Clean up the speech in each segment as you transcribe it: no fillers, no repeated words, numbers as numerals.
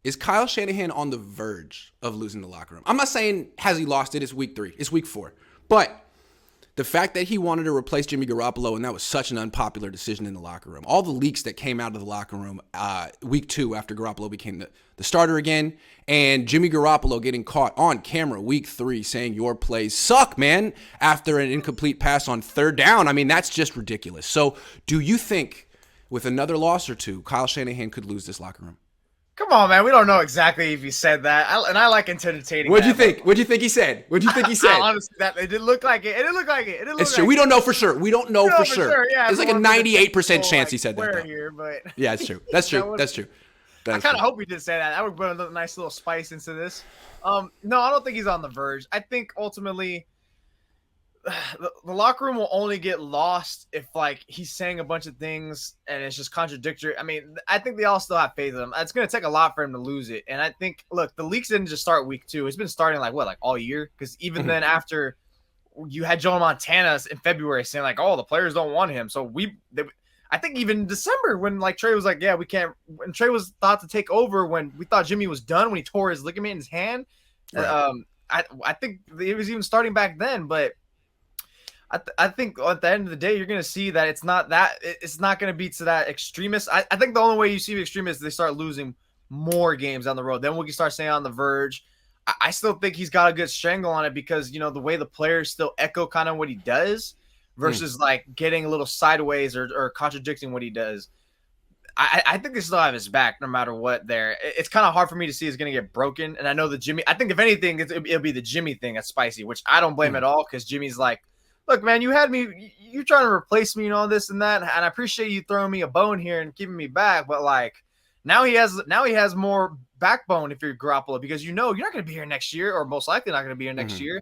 Is Kyle Shanahan on the verge of losing the locker room? I'm not saying has he lost it. It's week 3. It's week 4. But the fact that he wanted to replace Jimmy Garoppolo, and that was such an unpopular decision in the locker room. All the leaks that came out of the locker room week 2 after Garoppolo became the starter again, and Jimmy Garoppolo getting caught on camera week 3 saying your plays suck, man, after an incomplete pass on 3rd down. I mean, that's just ridiculous. So do you think with another loss or two, Kyle Shanahan could lose this locker room? Come on, man. We don't know exactly if he said that. I like entertaining. What'd you think? What'd you think he said? Honestly, it didn't look like it. It's true. We don't know for sure. We don't know for sure. Yeah, there's like a 98% chance he said that. Here, but yeah, it's true. That's true. That's true. I kind of hope he did say that. That would put a nice little spice into this. No, I don't think he's on the verge. I think ultimately the locker room will only get lost if like he's saying a bunch of things and it's just contradictory. I mean, I think they all still have faith in him. It's going to take a lot for him to lose it. And I think, look, the leaks didn't just start week 2. It's been starting like all year? Because even then after you had Joe Montana in February saying like, oh, the players don't want him. So I think even in December when like Trey was like, yeah, we can't. When Trey was thought to take over when we thought Jimmy was done when he tore his ligament in his hand. Right. I think it was even starting back then, but I think at the end of the day, you're going to see that it's not going to be to that extremist. I think the only way you see the extremists is they start losing more games down the road. Then we can start saying on the verge. I still think he's got a good strangle on it because, you know, the way the players still echo kind of what he does versus like getting a little sideways or contradicting what he does. I think they still have his back no matter what there. It's kind of hard for me to see it's going to get broken. And I know I think if anything, it'll be the Jimmy thing that's spicy, which I don't blame at all because Jimmy's like, look, man, you're trying to replace me and all this and that, and I appreciate you throwing me a bone here and keeping me back, but like now he has more backbone if you're Garoppolo because you know you're not going to be here next year or most likely not going to be here next year.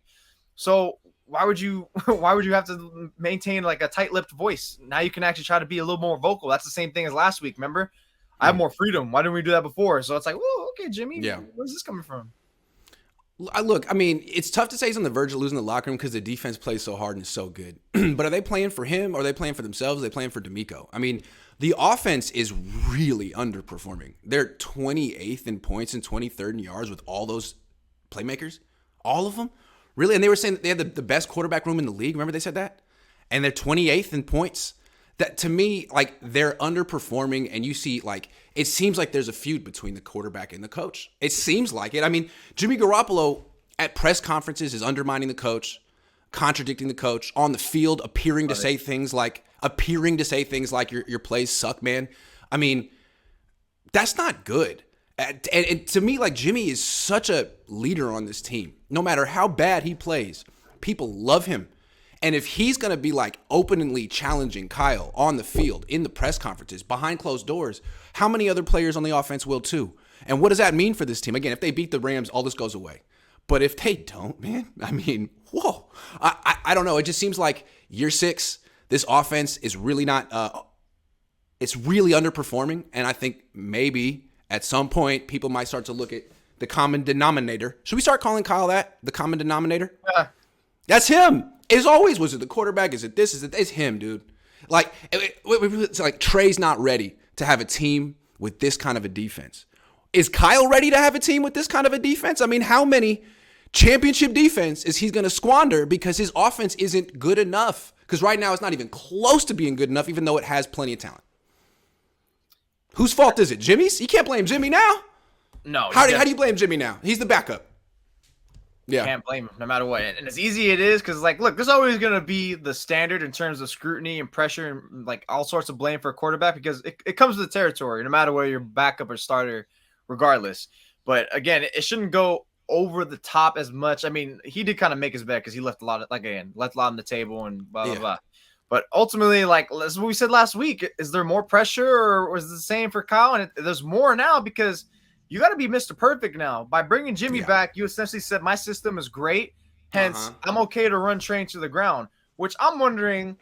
So why would you have to maintain like a tight-lipped voice? Now you can actually try to be a little more vocal. That's the same thing as last week. Remember, I have more freedom. Why didn't we do that before? So it's like, whoa, okay, Jimmy, where's this coming from? Look, I mean, it's tough to say he's on the verge of losing the locker room because the defense plays so hard and is so good. But are they playing for him or are they playing for themselves? Are they playing for D'Amico? I mean, the offense is really underperforming. They're 28th in points and 23rd in yards with all those playmakers. All of them? Really? And they were saying that they had the best quarterback room in the league. Remember they said that? And they're 28th in points. That to me, like they're underperforming, and you see, like it seems like there's a feud between the quarterback and the coach. It seems like it. I mean, Jimmy Garoppolo at press conferences is undermining the coach, contradicting the coach on the field, appearing to say things like your plays suck, man. I mean, that's not good. And to me, like Jimmy is such a leader on this team. No matter how bad he plays, people love him. And if he's going to be like openly challenging Kyle on the field, in the press conferences, behind closed doors, how many other players on the offense will too? And what does that mean for this team? Again, if they beat the Rams, all this goes away. But if they don't, man, I mean, whoa. I don't know. It just seems like year 6, this offense is really not, it's really underperforming. And I think maybe at some point people might start to look at the common denominator. Should we start calling Kyle that? The common denominator? That's him. As always, was it the quarterback? Is it this? Is it? It's him, dude. Like, it's like Trey's not ready to have a team with this kind of a defense. Is Kyle ready to have a team with this kind of a defense? I mean, how many championship defense is he going to squander because his offense isn't good enough? Because right now it's not even close to being good enough, even though it has plenty of talent. Whose fault is it? Jimmy's? You can't blame Jimmy now. No. How do you blame Jimmy now? He's the backup. Yeah. Can't blame him no matter what. And as easy it is, because, like, look, there's always going to be the standard in terms of scrutiny and pressure and, like, all sorts of blame for a quarterback because it comes with the territory, no matter whether you're backup or starter, regardless. But, again, it shouldn't go over the top as much. I mean, he did kind of make his bet because he left a lot on the table and blah, blah, blah. But ultimately, like, as we said last week, is there more pressure or was it the same for Kyle? And there's more now because – you got to be Mr. Perfect now. By bringing Jimmy back, you essentially said my system is great, hence I'm okay to run Trey to the ground, which I'm wondering,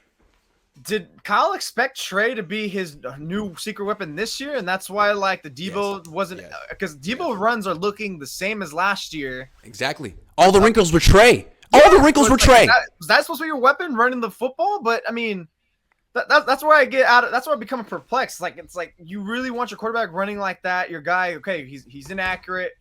did Kyle expect Trey to be his new secret weapon this year? And that's why, like, the Debo wasn't – because Debo runs are looking the same as last year. Exactly. All the wrinkles were Trey. All the wrinkles were Trey. Was that supposed to be your weapon, running the football? But, I mean – That's where I get out of. That's where I become perplexed. Like it's like you really want your quarterback running like that. Your guy, okay, he's inaccurate,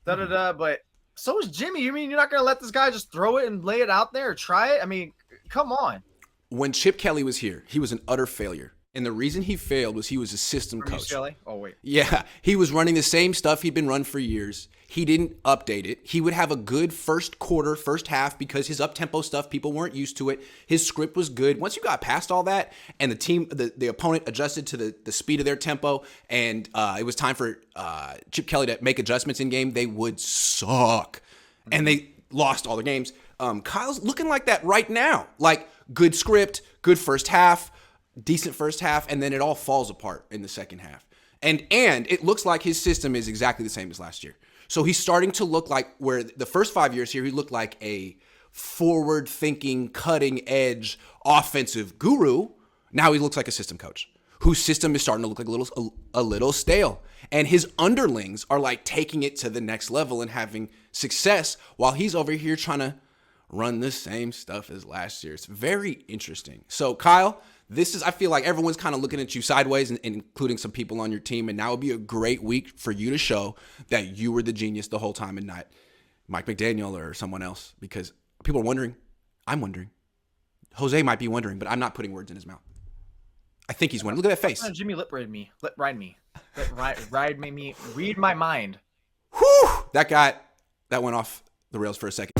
But so is Jimmy. You mean you're not gonna let this guy just throw it and lay it out there or try it? I mean, come on. When Chip Kelly was here, he was an utter failure. And the reason he failed was he was a system From coach. UCLA? Oh, wait. Yeah, he was running the same stuff he'd been run for years. He didn't update it. He would have a good first quarter, first half because his up-tempo stuff, people weren't used to it. His script was good. Once you got past all that and the team, the opponent adjusted to the speed of their tempo and it was time for Chip Kelly to make adjustments in game, they would suck. And they lost all the games. Kyle's looking like that right now. Like good script, good first half, decent first half, and then it all falls apart in the second half. And it looks like his system is exactly the same as last year. So he's starting to look like where the first 5 years here, he looked like a forward-thinking, cutting-edge offensive guru. Now he looks like a system coach whose system is starting to look like a little stale. And his underlings are like taking it to the next level and having success while he's over here trying to run the same stuff as last year. It's very interesting. So Kyle, I feel like everyone's kind of looking at you sideways, and including some people on your team. And now would be a great week for you to show that you were the genius the whole time and not Mike McDaniel or someone else, because people are wondering. I'm wondering. Jose might be wondering, but I'm not putting words in his mouth. I think he's wondering. Look at that face. Jimmy lip read me. Ride me. Ride me. Read my mind. Whew! That went off the rails for a second.